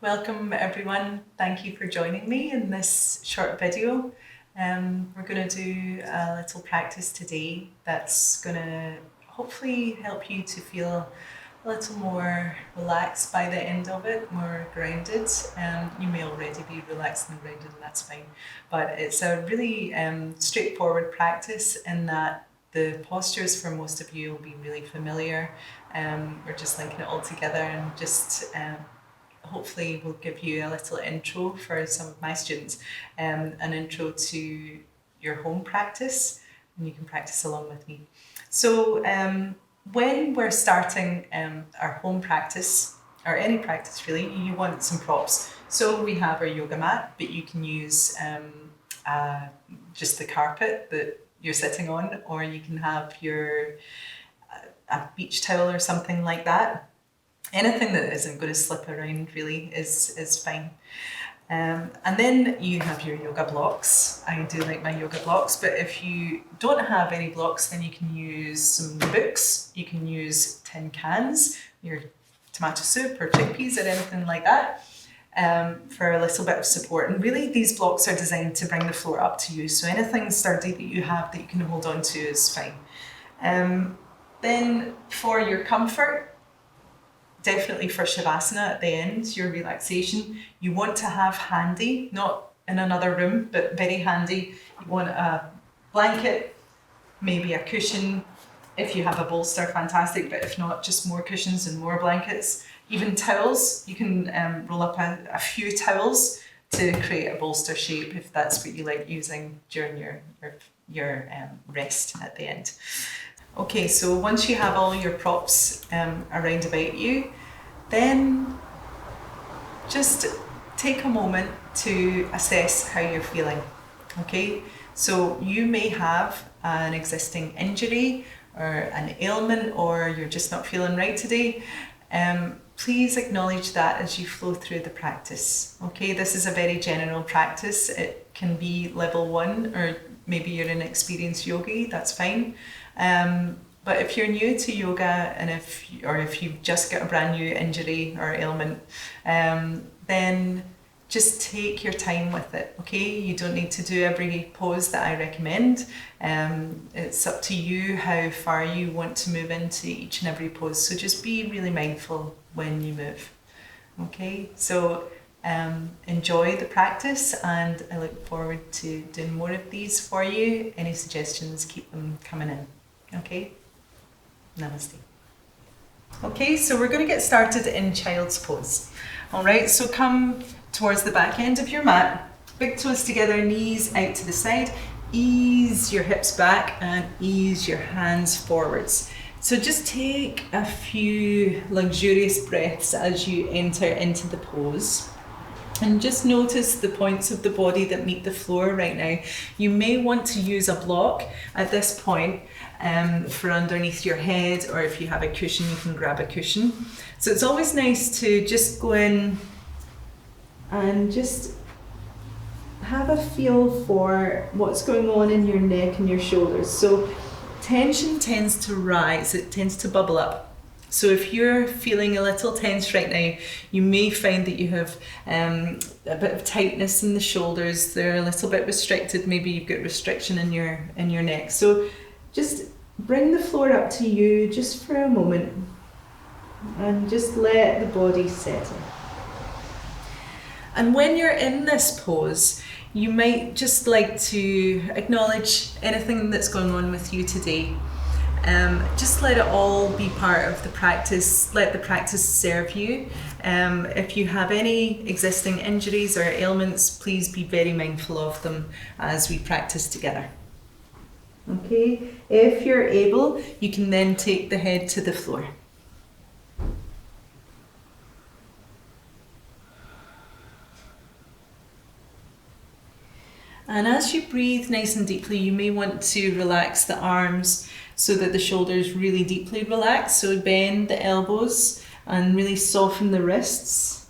Welcome everyone. Thank you for joining me in this short video. We're going to do a little practice today that's going to hopefully help you to feel a little more relaxed by the end of it, more grounded. You may already be relaxed and grounded, and that's fine. But it's a really straightforward practice in that the postures for most of you will be really familiar. We're just linking it all together and just hopefully we'll give you a little intro for some of my students, an intro to your home practice, and you can practice along with me. So when we're starting our home practice, or any practice really, you want some props. So we have our yoga mat, but you can use just the carpet that you're sitting on, or you can have a beach towel or something like that. Anything that isn't going to slip around really is fine. And then you have your yoga blocks. I do like my yoga blocks, but if you don't have any blocks, then you can use some books. You can use tin cans, your tomato soup or chickpeas or anything like that, for a little bit of support. And really these blocks are designed to bring the floor up to you. So anything sturdy that you have that you can hold on to is fine. Then for your comfort, definitely for Shavasana at the end, your relaxation, you want to have handy, not in another room, but very handy. You want a blanket, maybe a cushion. If you have a bolster, fantastic, but if not, just more cushions and more blankets. Even towels, you can roll up a few towels to create a bolster shape if that's what you like using during your rest at the end. Okay, so once you have all your props around about you, then just take a moment to assess how you're feeling. Okay, so you may have an existing injury or an ailment, or you're just not feeling right today. Please acknowledge that as you flow through the practice. Okay, this is a very general practice. It can be level 1, or maybe you're an experienced yogi, that's fine. But if you're new to yoga, and if you've just got a brand new injury or ailment, then just take your time with it, okay? You don't need to do every pose that I recommend. It's up to you how far you want to move into each and every pose. So just be really mindful when you move, okay? So enjoy the practice, and I look forward to doing more of these for you. Any suggestions, keep them coming in, okay? Namaste. Okay, so we're going to get started in child's pose. All right, so come towards the back end of your mat, big toes together, knees out to the side, ease your hips back and ease your hands forwards. So just take a few luxurious breaths as you enter into the pose. And just notice the points of the body that meet the floor right now. You may want to use a block at this point for underneath your head, or if you have a cushion, you can grab a cushion. So it's always nice to just go in and just have a feel for what's going on in your neck and your shoulders. So tension tends to rise, it tends to bubble up. So if you're feeling a little tense right now, you may find that you have a bit of tightness in the shoulders. They're a little bit restricted. Maybe you've got restriction in your neck. So just bring the floor up to you just for a moment and just let the body settle. And when you're in this pose, you might just like to acknowledge anything that's going on with you today. Just let it all be part of the practice. Let the practice serve you. If you have any existing injuries or ailments, please be very mindful of them as we practice together. Okay, if you're able, you can then take the head to the floor. And as you breathe nice and deeply, you may want to relax the arms so that the shoulders really deeply relax. So bend the elbows and really soften the wrists.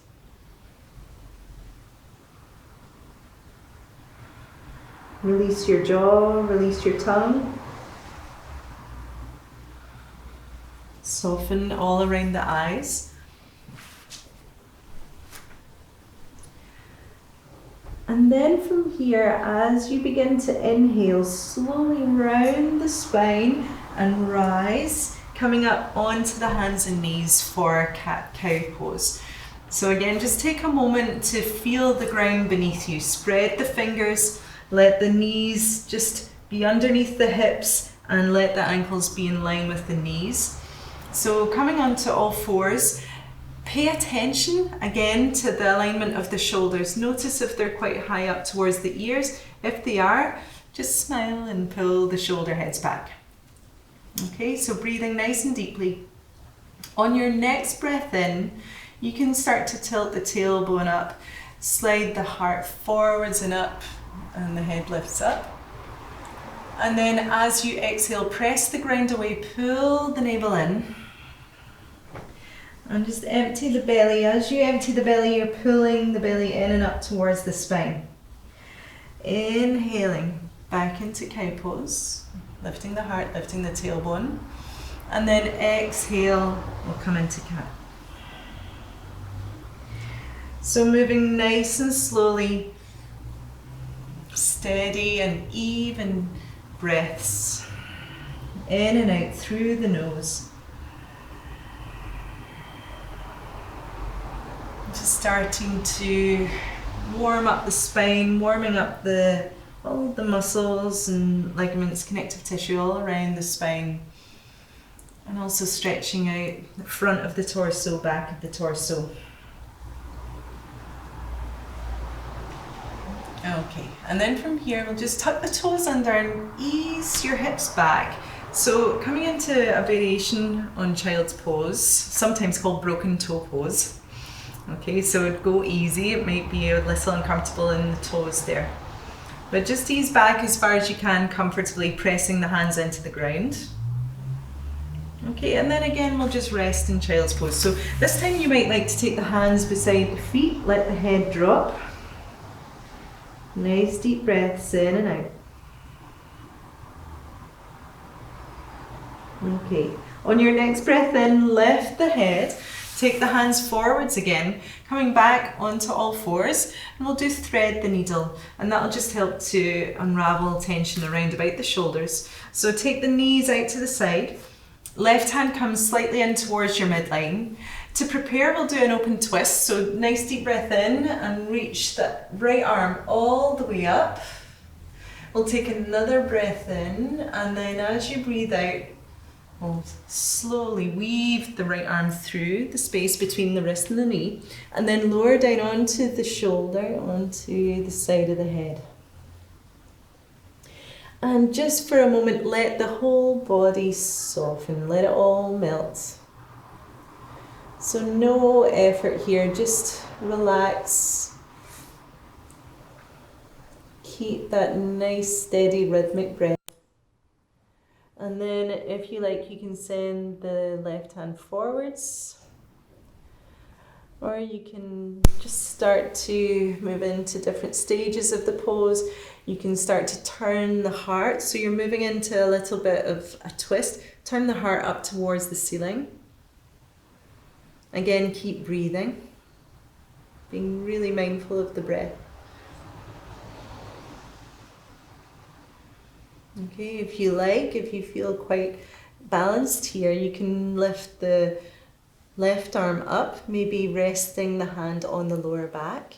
Release your jaw, release your tongue. Soften all around the eyes. And then from here, as you begin to inhale, slowly round the spine and rise, coming up onto the hands and knees for cat-cow pose. So again, just take a moment to feel the ground beneath you. Spread the fingers, let the knees just be underneath the hips and let the ankles be in line with the knees. So coming onto all fours, pay attention again to the alignment of the shoulders. Notice if they're quite high up towards the ears. If they are, just smile and pull the shoulder heads back. Okay, so breathing nice and deeply. On your next breath in, you can start to tilt the tailbone up, slide the heart forwards and up, and the head lifts up. And then as you exhale, press the ground away, pull the navel in. And just empty the belly. As you empty the belly, you're pulling the belly in and up towards the spine. Inhaling back into cow pose, lifting the heart, lifting the tailbone. And then exhale, we'll come into cat. So moving nice and slowly, steady and even breaths in and out through the nose. Just starting to warm up the spine, warming up all the muscles and ligaments, connective tissue all around the spine, and also stretching out the front of the torso, back of the torso. Okay, and then from here we'll just tuck the toes under and ease your hips back. So coming into a variation on child's pose, sometimes called broken toe pose. Okay, so go easy. It might be a little uncomfortable in the toes there. But just ease back as far as you can, comfortably pressing the hands into the ground. Okay, and then again we'll just rest in child's pose. So this time you might like to take the hands beside the feet, let the head drop. Nice deep breaths in and out. Okay, on your next breath in, lift the head, take the hands forwards again, coming back onto all fours, and we'll do thread the needle, and that'll just help to unravel tension around about the shoulders. So take the knees out to the side, left hand comes slightly in towards your midline. To prepare, we'll do an open twist, so nice deep breath in and reach the right arm all the way up. We'll take another breath in, and then as you breathe out, we'll slowly weave the right arm through the space between the wrist and the knee, and then lower down onto the shoulder, onto the side of the head. And just for a moment, let the whole body soften, let it all melt. So no effort here, just relax. Keep that nice, steady, rhythmic breath. And then if you like, you can send the left hand forwards, or you can just start to move into different stages of the pose. You can start to turn the heart, so you're moving into a little bit of a twist. Turn the heart up towards the ceiling. Again, keep breathing, being really mindful of the breath. Okay, if you like, if you feel quite balanced here, you can lift the left arm up, maybe resting the hand on the lower back,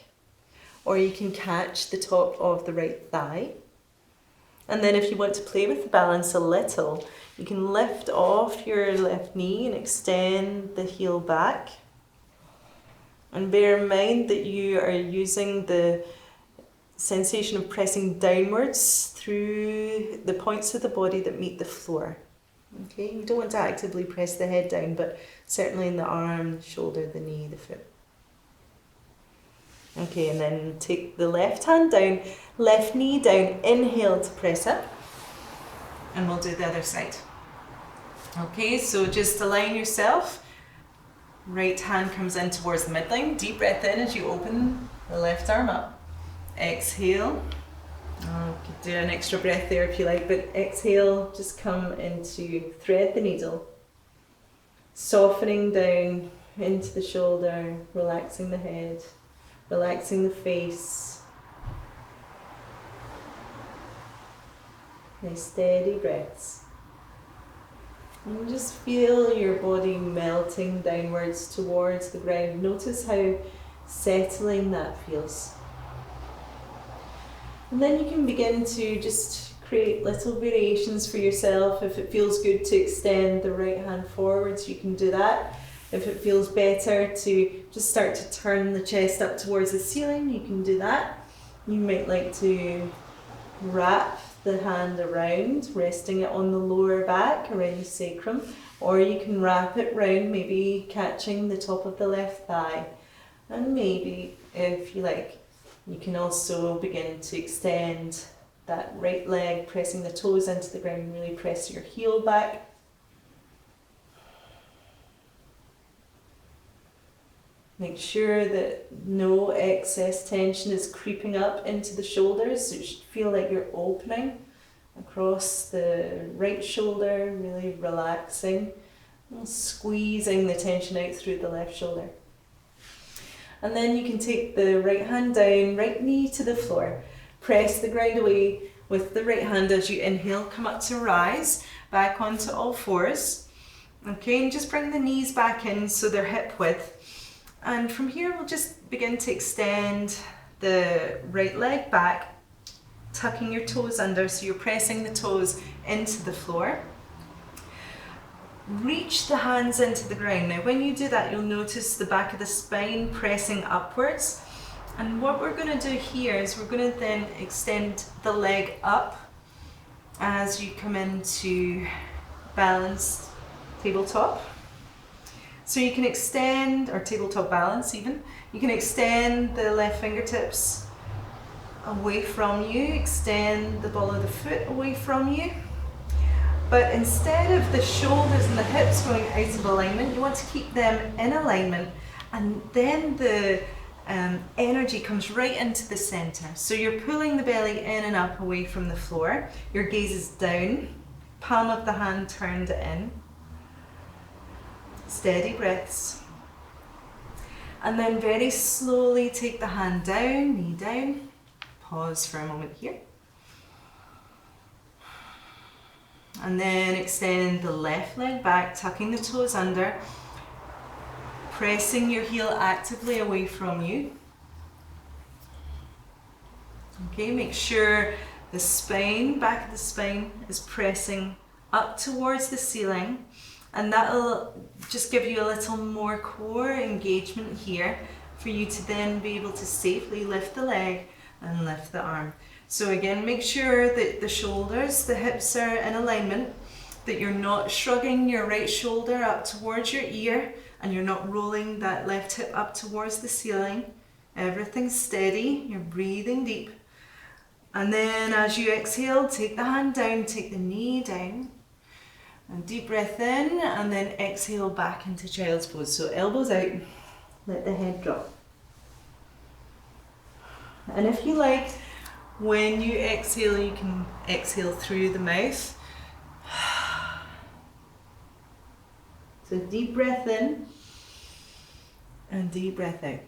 or you can catch the top of the right thigh. And then if you want to play with the balance a little, you can lift off your left knee and extend the heel back. And bear in mind that you are using the sensation of pressing downwards through the points of the body that meet the floor. Okay, you don't want to actively press the head down, but certainly in the arm, the shoulder, the knee, the foot. Okay, and then take the left hand down, left knee down, inhale to press up, and we'll do the other side. Okay, so just align yourself. Right hand comes in towards the midline. Deep breath in as you open the left arm up. Exhale. You could do an extra breath there if you like, but exhale, just come into thread the needle. Softening down into the shoulder, relaxing the head, relaxing the face. Nice steady breaths. And just feel your body melting downwards towards the ground. Notice how settling that feels. And then you can begin to just create little variations for yourself. If it feels good to extend the right hand forwards, you can do that. If it feels better to just start to turn the chest up towards the ceiling, you can do that. You might like to wrap the hand around, resting it on the lower back, around the sacrum, or you can wrap it round, maybe catching the top of the left thigh. And maybe, if you like, you can also begin to extend that right leg, pressing the toes into the ground, really press your heel back. Make sure that no excess tension is creeping up into the shoulders. It should feel like you're opening across the right shoulder, really relaxing, and squeezing the tension out through the left shoulder. And then you can take the right hand down, right knee to the floor. Press the ground away with the right hand as you inhale. Come up to rise, back onto all fours. Okay, and just bring the knees back in so they're hip width. And from here we'll just begin to extend the right leg back, tucking your toes under, so you're pressing the toes into the floor. Reach the hands into the ground. Now when you do that, you'll notice the back of the spine pressing upwards. And what we're going to do here is we're going to then extend the leg up as you come into balanced tabletop. So you can extend, or tabletop balance even, you can extend the left fingertips away from you, extend the ball of the foot away from you. But instead of the shoulders and the hips going out of alignment, you want to keep them in alignment, and then the energy comes right into the center. So you're pulling the belly in and up away from the floor. Your gaze is down, palm of the hand turned in. Steady breaths. And then very slowly take the hand down, knee down. Pause for a moment here. And then extend the left leg back, tucking the toes under, pressing your heel actively away from you. Okay, make sure the spine, back of the spine, is pressing up towards the ceiling, and that'll just give you a little more core engagement here for you to then be able to safely lift the leg and lift the arm. So again, make sure that the shoulders, the hips are in alignment, that you're not shrugging your right shoulder up towards your ear, and you're not rolling that left hip up towards the ceiling. Everything's steady, you're breathing deep. And then as you exhale, take the hand down, take the knee down, and deep breath in, and then exhale back into child's pose. So elbows out, let the head drop. And if you like, when you exhale, you can exhale through the mouth. So deep breath in and deep breath out.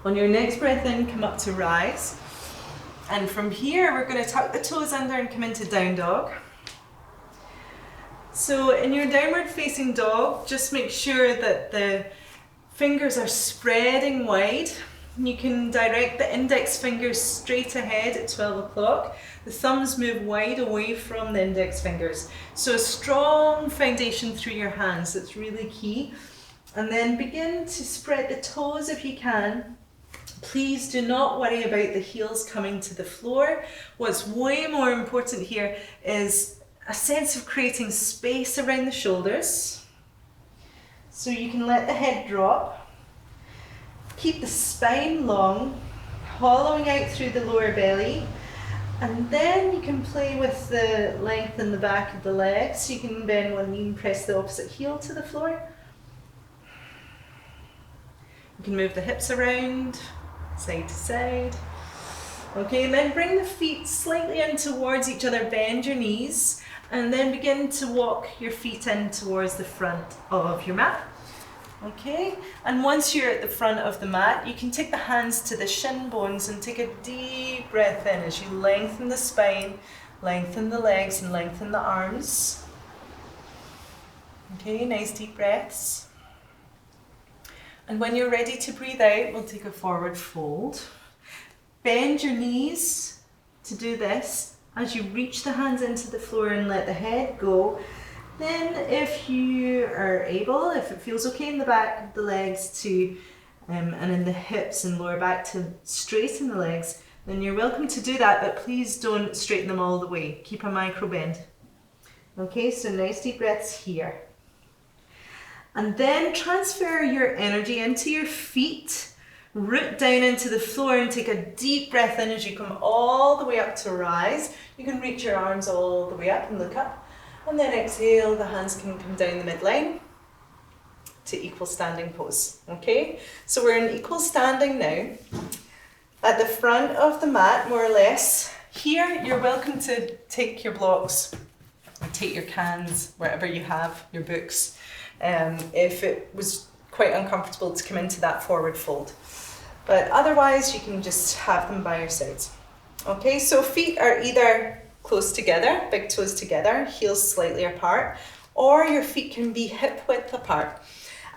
On your next breath in, come up to rise. And from here, we're going to tuck the toes under and come into down dog. So in your downward facing dog, just make sure that the fingers are spreading wide. You can direct the index fingers straight ahead at 12 o'clock. The thumbs move wide away from the index fingers. So a strong foundation through your hands, that's really key. And then begin to spread the toes if you can. Please do not worry about the heels coming to the floor. What's way more important here is a sense of creating space around the shoulders. So you can let the head drop. Keep the spine long, hollowing out through the lower belly. And then you can play with the length in the back of the legs. So you can bend one knee and press the opposite heel to the floor. You can move the hips around, side to side. Okay, and then bring the feet slightly in towards each other, bend your knees, and then begin to walk your feet in towards the front of your mat. Okay, and once you're at the front of the mat, you can take the hands to the shin bones and take a deep breath in as you lengthen the spine, lengthen the legs and lengthen the arms. Okay, nice deep breaths. And when you're ready to breathe out, we'll take a forward fold. Bend your knees to do this as you reach the hands into the floor and let the head go. Then if you are able, if it feels okay in the back of the legs to, and in the hips and lower back to straighten the legs, then you're welcome to do that, but please don't straighten them all the way. Keep a micro bend. Okay, so nice deep breaths here. And then transfer your energy into your feet, root down into the floor and take a deep breath in as you come all the way up to rise. You can reach your arms all the way up and look up. And then exhale, the hands can come down the midline to equal standing pose. Okay, so we're in equal standing now. At the front of the mat, more or less. Here, you're welcome to take your blocks, or take your cans, wherever you have your books. If it was quite uncomfortable to come into that forward fold. But otherwise, you can just have them by your sides. Okay, so feet are either close together, big toes together, heels slightly apart, or your feet can be hip width apart.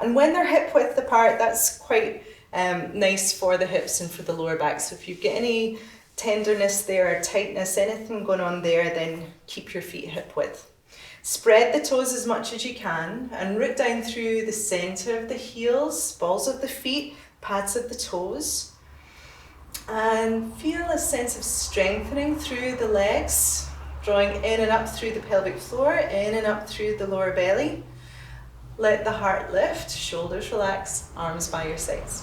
And when they're hip width apart, that's quite nice for the hips and for the lower back. So if you get any tenderness there or tightness, anything going on there, then keep your feet hip width. Spread the toes as much as you can and root down through the center of the heels, balls of the feet, pads of the toes. And feel a sense of strengthening through the legs, drawing in and up through the pelvic floor, in and up through the lower belly. Let the heart lift, shoulders relax, arms by your sides.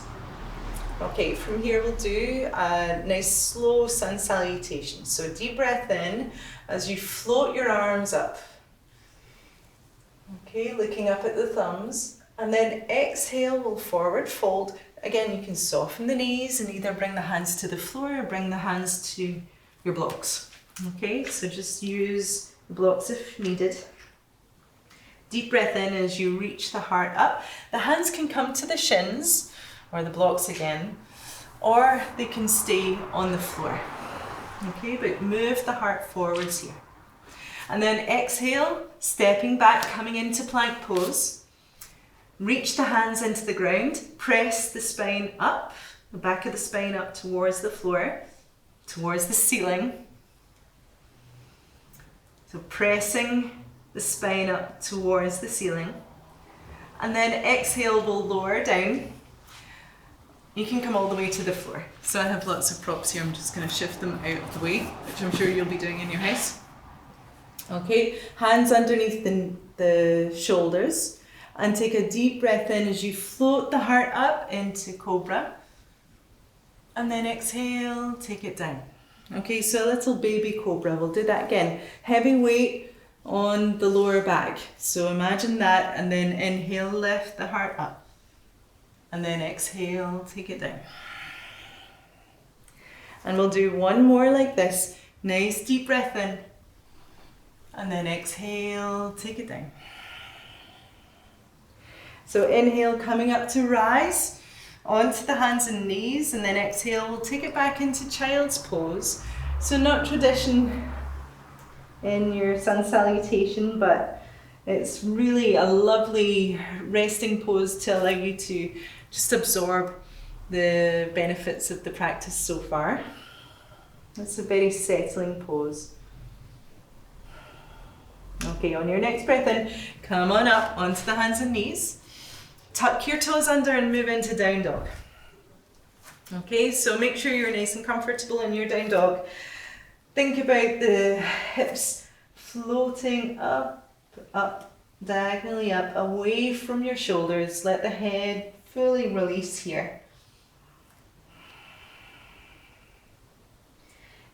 Okay, from here we'll do a nice slow sun salutation. So deep breath in as you float your arms up. Okay, looking up at the thumbs. And then exhale, we'll forward fold. Again, you can soften the knees and either bring the hands to the floor or bring the hands to your blocks. Okay, so just use the blocks if needed. Deep breath in as you reach the heart up. The hands can come to the shins, or the blocks again, or they can stay on the floor. Okay, but move the heart forwards here. And then exhale, stepping back, coming into plank pose. Reach the hands into the ground, press the spine up, the back of the spine up towards the floor, towards the ceiling. So pressing the spine up towards the ceiling. And then exhale, we'll lower down. You can come all the way to the floor. So I have lots of props here, I'm just going to shift them out of the way, which I'm sure you'll be doing in your house. Okay, hands underneath the shoulders. And take a deep breath in as you float the heart up into cobra. And then exhale, take it down. Okay, so a little baby cobra. We'll do that again. Heavy weight on the lower back. So imagine that, and then inhale, lift the heart up. And then exhale, take it down. And we'll do one more like this. Nice deep breath in. And then exhale, take it down. So inhale, coming up to rise, onto the hands and knees, and then exhale, we'll take it back into child's pose. So not tradition in your sun salutation, but it's really a lovely resting pose to allow you to just absorb the benefits of the practice so far. It's a very settling pose. Okay, on your next breath in, come on up onto the hands and knees. Tuck your toes under and move into down dog. Okay, so make sure you're nice and comfortable in your down dog. Think about the hips floating up, diagonally up, away from your shoulders. Let the head fully release here.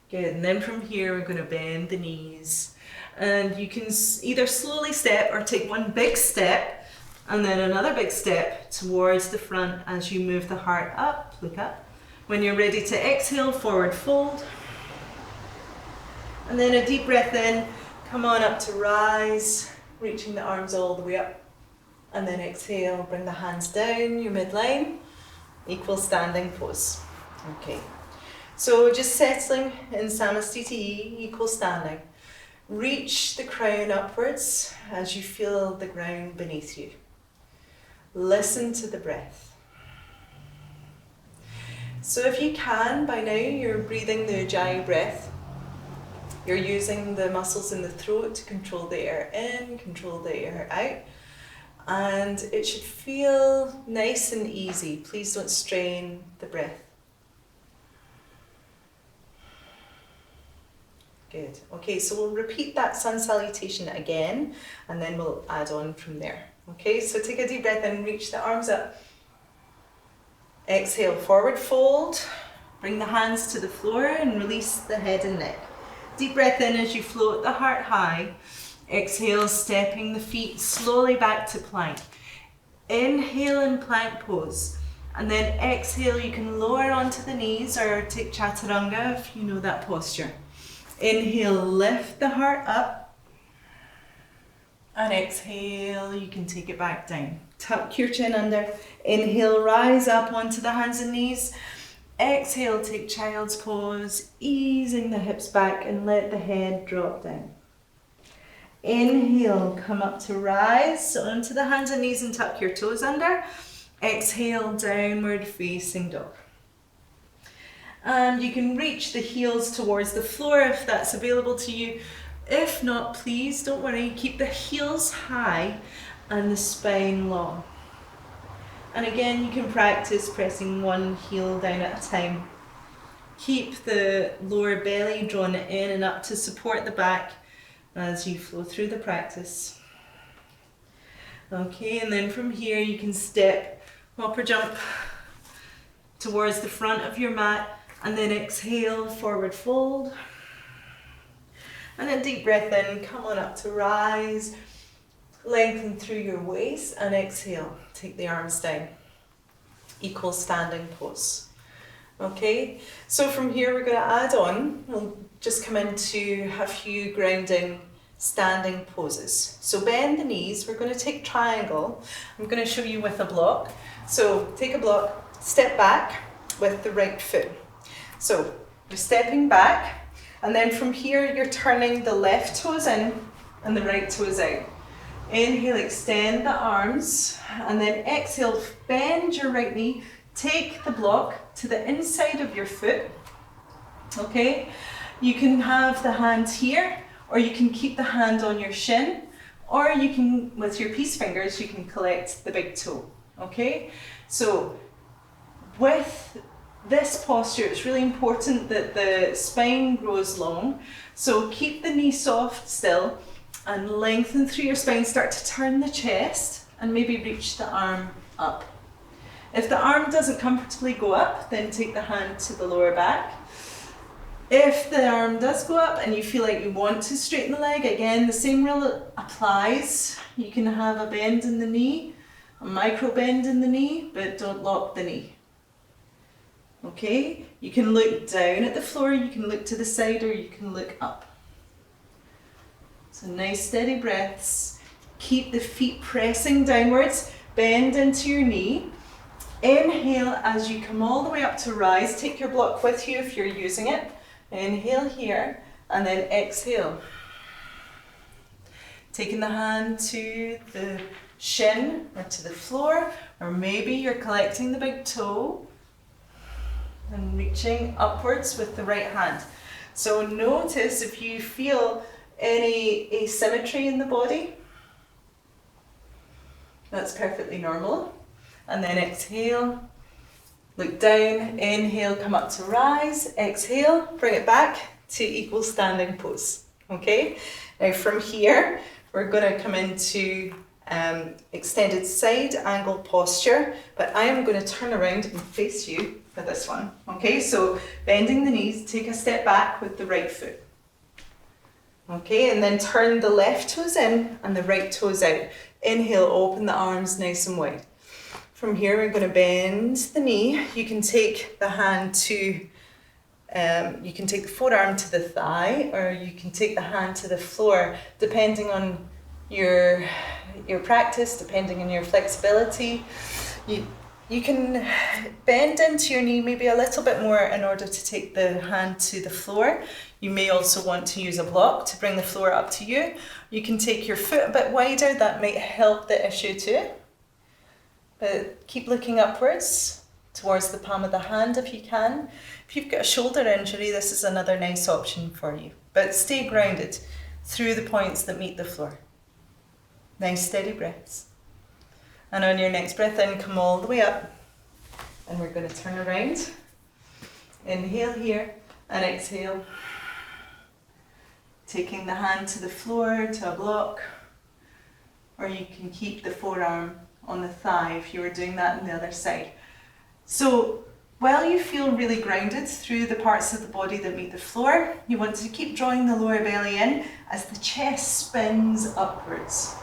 Good, and then from here we're going to bend the knees. And you can either slowly step or take one big step and then another big step towards the front as you move the heart up, look up. When you're ready to exhale, forward fold. And then a deep breath in, come on up to rise, reaching the arms all the way up. And then exhale, bring the hands down your midline, equal standing pose. Okay, so just settling in Samastiti, equal standing. Reach the crown upwards as you feel the ground beneath you. Listen to the breath. So if you can, by now you're breathing the Ujjayi breath. You're using the muscles in the throat to control the air in, control the air out. And it should feel nice and easy. Please don't strain the breath. Good. Okay, so we'll repeat that sun salutation again, and then we'll add on from there. Okay, so take a deep breath in, reach the arms up. Exhale, forward fold. Bring the hands to the floor and release the head and neck. Deep breath in as you float the heart high. Exhale, stepping the feet slowly back to plank. Inhale in plank pose. And then exhale, you can lower onto the knees or take chaturanga if you know that posture. Inhale, lift the heart up. And exhale, you can take it back down. Tuck your chin under. Inhale, rise up onto the hands and knees. Exhale, take child's pose, easing the hips back and let the head drop down. Inhale, come up to rise onto the hands and knees and tuck your toes under. Exhale, downward facing dog. And you can reach the heels towards the floor if that's available to you. If not, please don't worry, keep the heels high and the spine long. And again, you can practice pressing one heel down at a time. Keep the lower belly drawn in and up to support the back as you flow through the practice. Okay, and then from here you can step, hop or jump towards the front of your mat, and then exhale, forward fold. And then deep breath in, come on up to rise, lengthen through your waist, and exhale, take the arms down. Equal standing pose. Okay, so from here we're going to add on, we'll just come into a few grounding standing poses. So bend the knees, we're going to take triangle. I'm going to show you with a block. So take a block, step back with the right foot. So you're stepping back, and then from here you're turning the left toes in and the right toes out. Inhale, extend the arms, and then exhale, bend your right knee, take the block to the inside of your foot. Okay, you can have the hand here, or you can keep the hand on your shin, or you can, with your peace fingers, you can collect the big toe. Okay, so with this posture, it's really important that the spine grows long. So keep the knee soft still and lengthen through your spine. Start to turn the chest and maybe reach the arm up. If the arm doesn't comfortably go up, then take the hand to the lower back. If the arm does go up and you feel like you want to straighten the leg, again, the same rule applies. You can have a bend in the knee, a micro bend in the knee, but don't lock the knee. Okay, you can look down at the floor, you can look to the side, or you can look up. So nice steady breaths. Keep the feet pressing downwards, bend into your knee. Inhale as you come all the way up to rise. Take your block with you if you're using it. Inhale here, and then exhale. Taking the hand to the shin or to the floor, or maybe you're collecting the big toe and reaching upwards with the right hand. So notice if you feel any asymmetry in the body. That's perfectly normal. And then exhale, look down, inhale, come up to rise, exhale, bring it back to equal standing pose. Okay, now from here, we're going to come into extended side angle posture, but I am going to turn around and face you for this one. Okay, so bending the knees, take a step back with the right foot. Okay, and then turn the left toes in and the right toes out. Inhale, open the arms nice and wide. From here, we're going to bend the knee. You can take the hand to, you can take the forearm to the thigh, or you can take the hand to the floor, depending on your your practice, depending on your flexibility. You can bend into your knee maybe a little bit more in order to take the hand to the floor. You may also want to use a block to bring the floor up to you. You can take your foot a bit wider, that might help the issue too. But keep looking upwards towards the palm of the hand if you can. If you've got a shoulder injury, this is another nice option for you. But stay grounded through the points that meet the floor. Nice steady breaths. And on your next breath in, come all the way up. And we're going to turn around. Inhale here and exhale. Taking the hand to the floor, to a block. Or you can keep the forearm on the thigh if you were doing that on the other side. So while you feel really grounded through the parts of the body that meet the floor, you want to keep drawing the lower belly in as the chest spins upwards.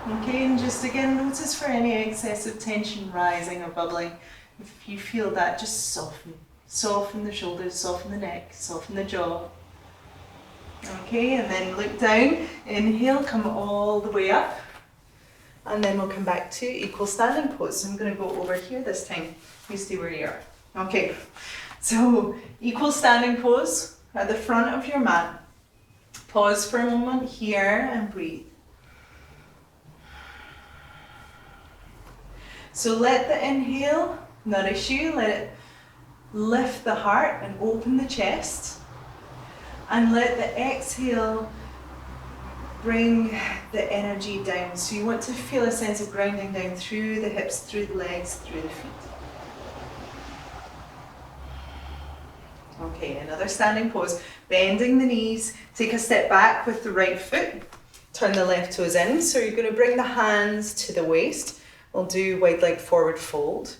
Okay, and just again notice for any excessive tension rising or bubbling. If you feel that, just soften. Soften the shoulders, soften the neck, soften the jaw. Okay, and then look down. Inhale, come all the way up. And then we'll come back to equal standing pose. I'm going to go over here this time. You stay where you are. Okay, so equal standing pose at the front of your mat. Pause for a moment here and breathe. So let the inhale nourish you, let it lift the heart and open the chest. And let the exhale bring the energy down. So you want to feel a sense of grounding down through the hips, through the legs, through the feet. Okay, another standing pose. Bending the knees, take a step back with the right foot. Turn the left toes in. So you're going to bring the hands to the waist. We'll do wide leg forward fold.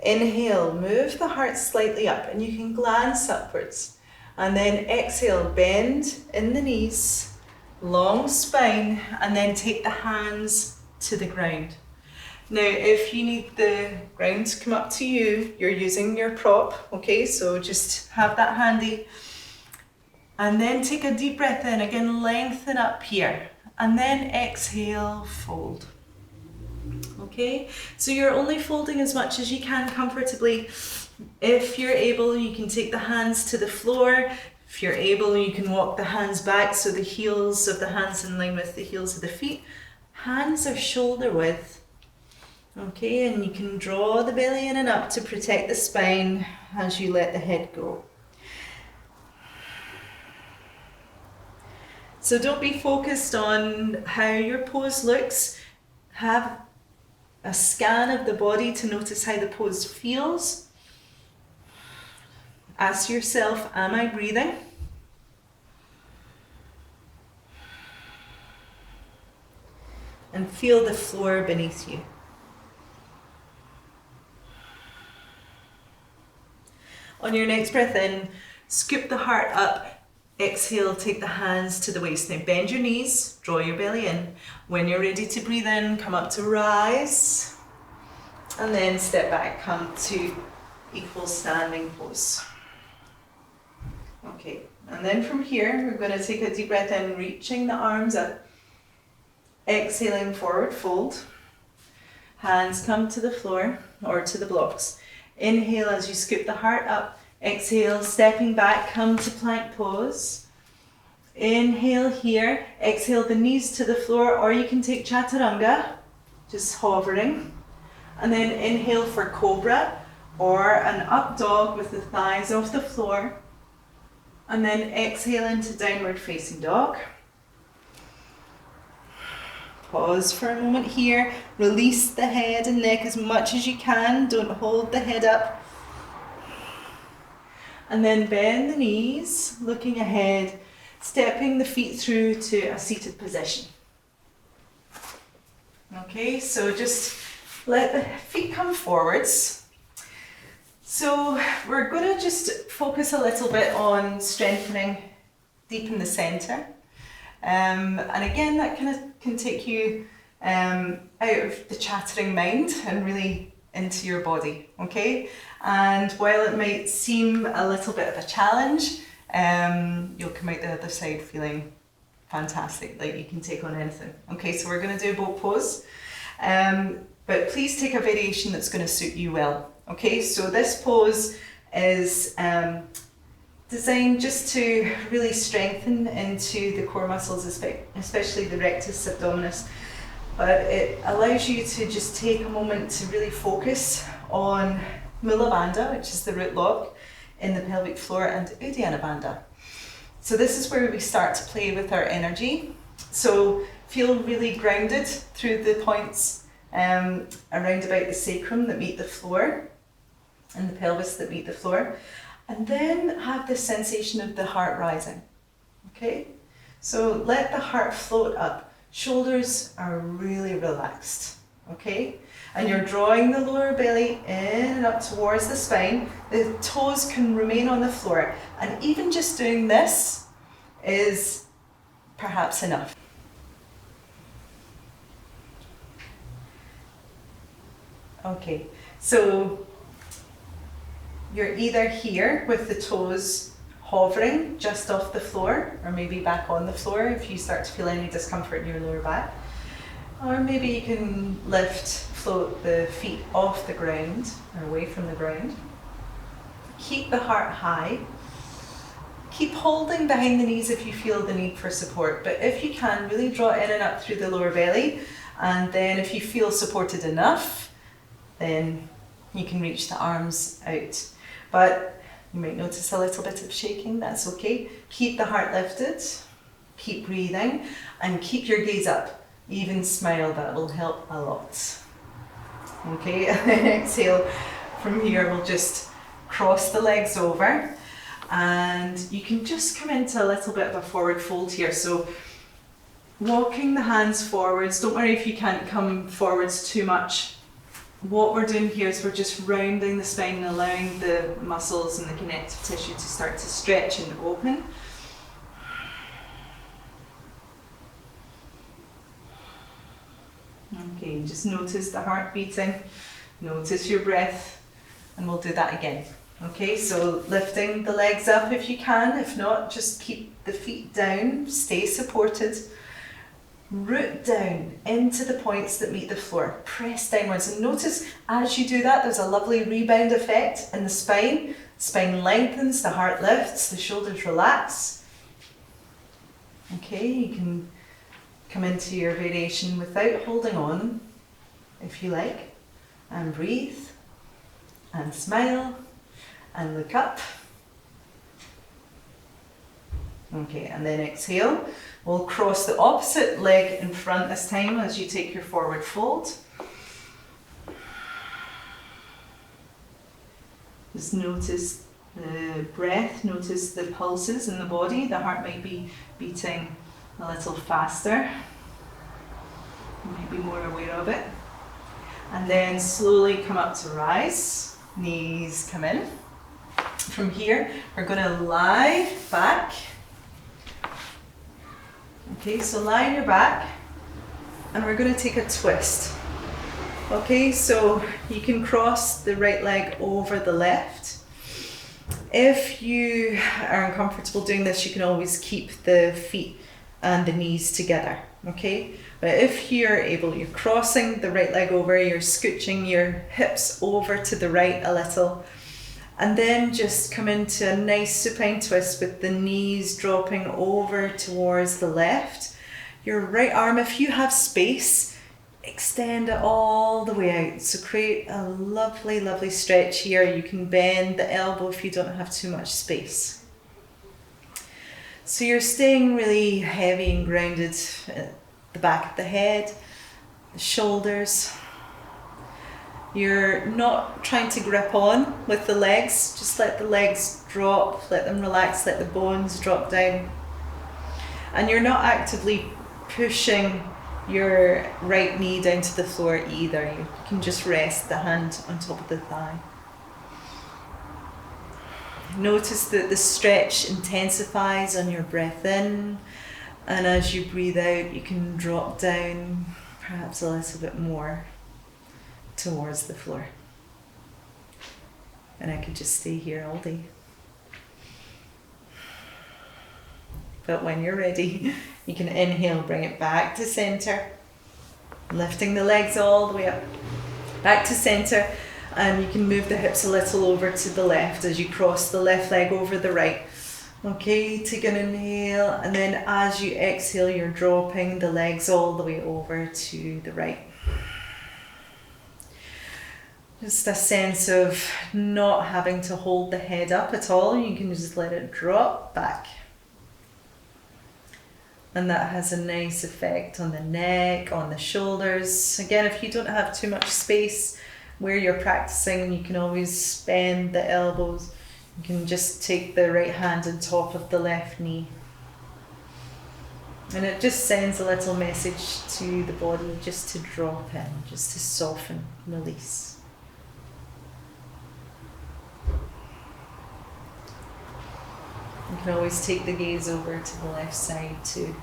Inhale, move the heart slightly up and you can glance upwards. And then exhale, bend in the knees, long spine, and then take the hands to the ground. Now, if you need the ground to come up to you, you're using your prop, okay? So just have that handy. And then take a deep breath in, again, lengthen up here. And then exhale, fold. Okay, so you're only folding as much as you can comfortably. If you're able, you can take the hands to the floor. If you're able, you can walk the hands back so the heels of the hands in line with the heels of the feet. Hands are shoulder width. Okay, and you can draw the belly in and up to protect the spine as you let the head go. So don't be focused on how your pose looks. Have a scan of the body to notice how the pose feels. Ask yourself, am I breathing? And feel the floor beneath you. On your next breath in, scoop the heart up. Exhale, take the hands to the waist. Now bend your knees, draw your belly in. When you're ready to breathe in, come up to rise. And then step back, come to equal standing pose. Okay, and then from here, we're going to take a deep breath in, reaching the arms up. Exhaling, forward fold. Hands come to the floor or to the blocks. Inhale as you scoop the heart up. Exhale, stepping back, come to plank pose. Inhale here, exhale the knees to the floor, or you can take chaturanga, just hovering. And then inhale for cobra, or an up dog with the thighs off the floor. And then exhale into downward facing dog. Pause for a moment here, release the head and neck as much as you can, don't hold the head up. And then bend the knees, looking ahead, stepping the feet through to a seated position. Okay, so just let the feet come forwards. So we're going to just focus a little bit on strengthening deep in the center. And again, that kind of can take you out of the chattering mind and really into your body, okay? And while it might seem a little bit of a challenge, you'll come out the other side feeling fantastic. Like you can take on anything. Okay, so we're going to do a boat pose. But please take a variation that's going to suit you well. Okay, so this pose is designed just to really strengthen into the core muscles, especially the rectus abdominis. But it allows you to just take a moment to really focus on Mula Bandha, which is the root lock in the pelvic floor, and Uddiyana Bandha. So this is where we start to play with our energy. So feel really grounded through the points around about the sacrum that meet the floor and the pelvis that meet the floor. And then have this sensation of the heart rising. Okay? So let the heart float up. Shoulders are really relaxed. Okay? And you're drawing the lower belly in and up towards the spine. The toes can remain on the floor. And even just doing this is perhaps enough. Okay, so you're either here with the toes hovering just off the floor, or maybe back on the floor if you start to feel any discomfort in your lower back. Or maybe you can float the feet off the ground or away from the ground. Keep the heart high. Keep holding behind the knees if you feel the need for support, but if you can, really draw in and up through the lower belly, and then if you feel supported enough, then you can reach the arms out. But you might notice a little bit of shaking, that's okay. Keep the heart lifted, keep breathing, and keep your gaze up. Even smile, that will help a lot. Okay, and then exhale. From here, we'll just cross the legs over, and you can just come into a little bit of a forward fold here. So walking the hands forwards, don't worry if you can't come forwards too much. What we're doing here is we're just rounding the spine and allowing the muscles and the connective tissue to start to stretch and open. Okay, just notice the heart beating, notice your breath, and we'll do that again. Okay, so lifting the legs up if you can, if not, just keep the feet down, stay supported. Root down into the points that meet the floor. Press downwards, and notice as you do that, there's a lovely rebound effect in the spine. Spine lengthens, the heart lifts, the shoulders relax. Okay, you can come into your variation without holding on, if you like, and breathe, and smile, and look up. Okay, and then exhale. We'll cross the opposite leg in front this time as you take your forward fold. Just notice the breath, notice the pulses in the body. The heart might be beating a little faster. You might be more aware of it. And then slowly come up to rise. Knees come in. From here, we're going to lie back. Okay, so lie on your back, and we're going to take a twist. Okay, so you can cross the right leg over the left. If you are uncomfortable doing this, you can always keep the feet and the knees together. Okay, but if you're able, you're crossing the right leg over, you're scooching your hips over to the right a little, and then just come into a nice supine twist with the knees dropping over towards the left. Your right arm, if you have space, extend it all the way out. So create a lovely, lovely stretch here. You can bend the elbow if you don't have too much space. So you're staying really heavy and grounded at the back of the head, the shoulders. You're not trying to grip on with the legs, just let the legs drop, let them relax, let the bones drop down. And you're not actively pushing your right knee down to the floor either. You can just rest the hand on top of the thigh. Notice that the stretch intensifies on your breath in, and as you breathe out, you can drop down perhaps a little bit more towards the floor. And I could just stay here all day. But when you're ready, you can inhale, bring it back to center, lifting the legs all the way up, back to center, and you can move the hips a little over to the left as you cross the left leg over the right. Okay, take an inhale, and then as you exhale, you're dropping the legs all the way over to the right. Just a sense of not having to hold the head up at all. You can just let it drop back. And that has a nice effect on the neck, on the shoulders. Again, if you don't have too much space where you're practicing, you can always bend the elbows. You can just take the right hand on top of the left knee. And it just sends a little message to the body just to drop in, just to soften, release. You can always take the gaze over to the left side too.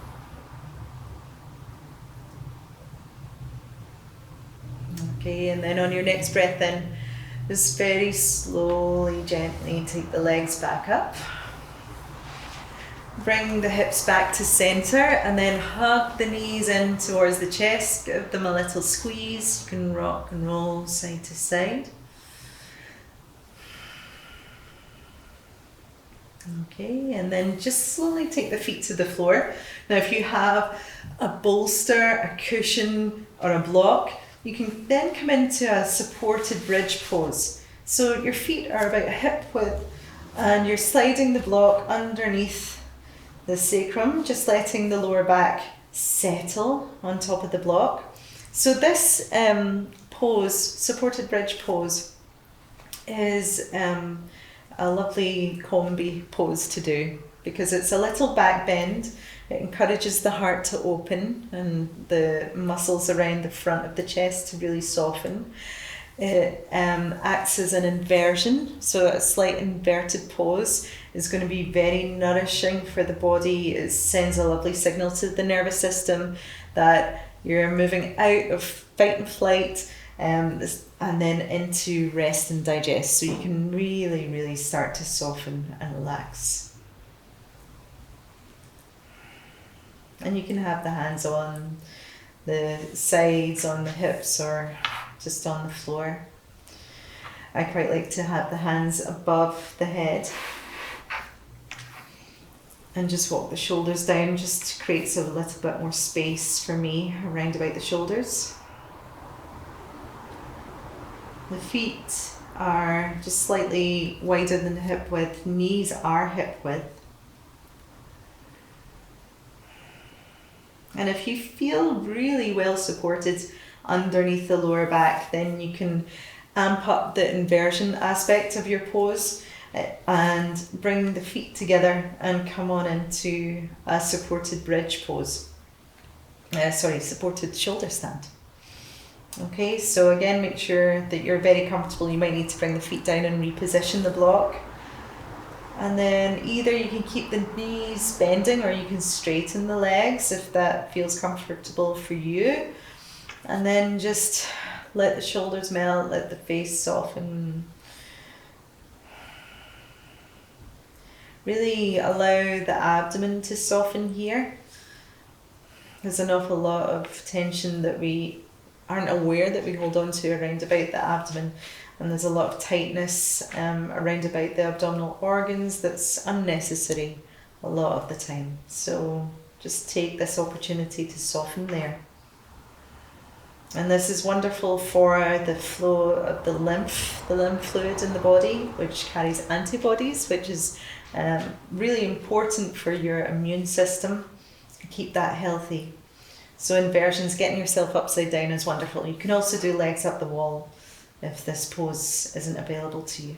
Okay, and then on your next breath in, just very slowly, gently take the legs back up. Bring the hips back to center and then hug the knees in towards the chest. Give them a little squeeze. You can rock and roll side to side. Okay, and then just slowly take the feet to the floor. Now if you have a bolster, a cushion or a block, you can then come into a supported bridge pose. So your feet are about hip width and you're sliding the block underneath the sacrum, just letting the lower back settle on top of the block. So this pose, supported bridge pose, is a lovely combi pose to do because it's a little back bend. It encourages the heart to open and the muscles around the front of the chest to really soften. It acts as an inversion, so a slight inverted pose is going to be very nourishing for the body. It sends a lovely signal to the nervous system that you're moving out of fight and flight and then into rest and digest, so you can really, really start to soften and relax. And you can have the hands on the sides, on the hips, or just on the floor. I quite like to have the hands above the head and just walk the shoulders down, just creates a little bit more space for me around about the shoulders. The feet are just slightly wider than hip width, knees are hip width. And if you feel really well supported underneath the lower back, then you can amp up the inversion aspect of your pose and bring the feet together and come on into a supported bridge pose. Supported shoulder stand. Okay, so again, make sure that you're very comfortable. You might need to bring the feet down and reposition the block. And then either you can keep the knees bending or you can straighten the legs if that feels comfortable for you. And then just let the shoulders melt, let the face soften. Really allow the abdomen to soften here. There's an awful lot of tension that we aren't aware that we hold on to around about the abdomen. And there's a lot of tightness around about the abdominal organs that's unnecessary a lot of the time. So just take this opportunity to soften there. And this is wonderful for the flow of the lymph fluid in the body, which carries antibodies, which is really important for your immune system. Keep that healthy. So inversions, getting yourself upside down is wonderful. You can also do legs up the wall if this pose isn't available to you.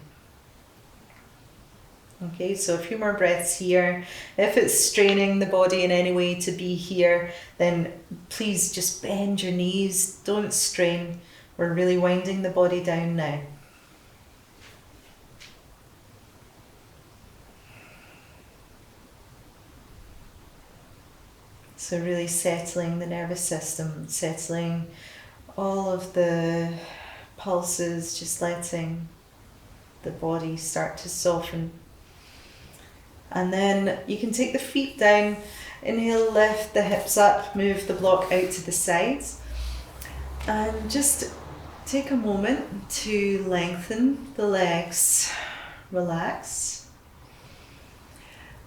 Okay, so a few more breaths here. If it's straining the body in any way to be here, then please just bend your knees, don't strain. We're really winding the body down now. So really settling the nervous system, settling all of the pulses, just letting the body start to soften. And then you can take the feet down, inhale, lift the hips up, move the block out to the sides. And just take a moment to lengthen the legs, relax,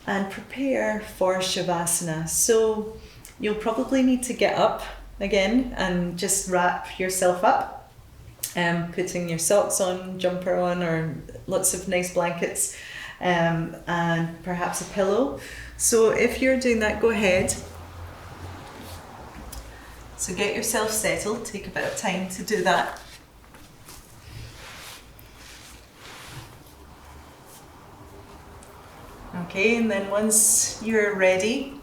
and prepare for Shavasana. So you'll probably need to get up again and just wrap yourself up, putting your socks on, jumper on, or lots of nice blankets, and perhaps a pillow. So if you're doing that, go ahead. So get yourself settled, take a bit of time to do that. Okay, and then once you're ready,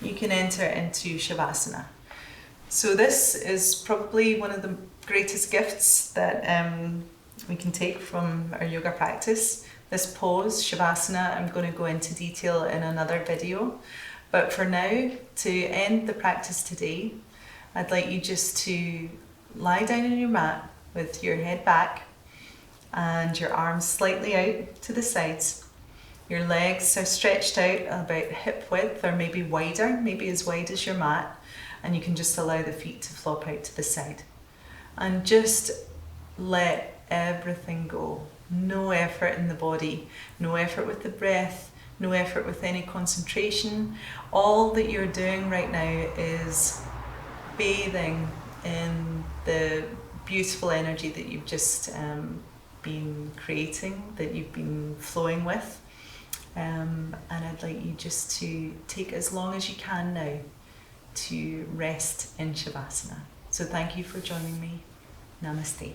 you can enter into Shavasana. So this is probably one of the greatest gifts that we can take from our yoga practice. This pose, Shavasana, I'm going to go into detail in another video. But for now, to end the practice today, I'd like you just to lie down on your mat with your head back and your arms slightly out to the sides. Your legs are stretched out about hip width, or maybe wider, maybe as wide as your mat, and you can just allow the feet to flop out to the side. And just let everything go. No effort in the body, no effort with the breath, no effort with any concentration. All that you're doing right now is bathing in the beautiful energy that you've just been creating, that you've been flowing with. And I'd like you just to take as long as you can now to rest in Shavasana. So thank you for joining me. Namaste.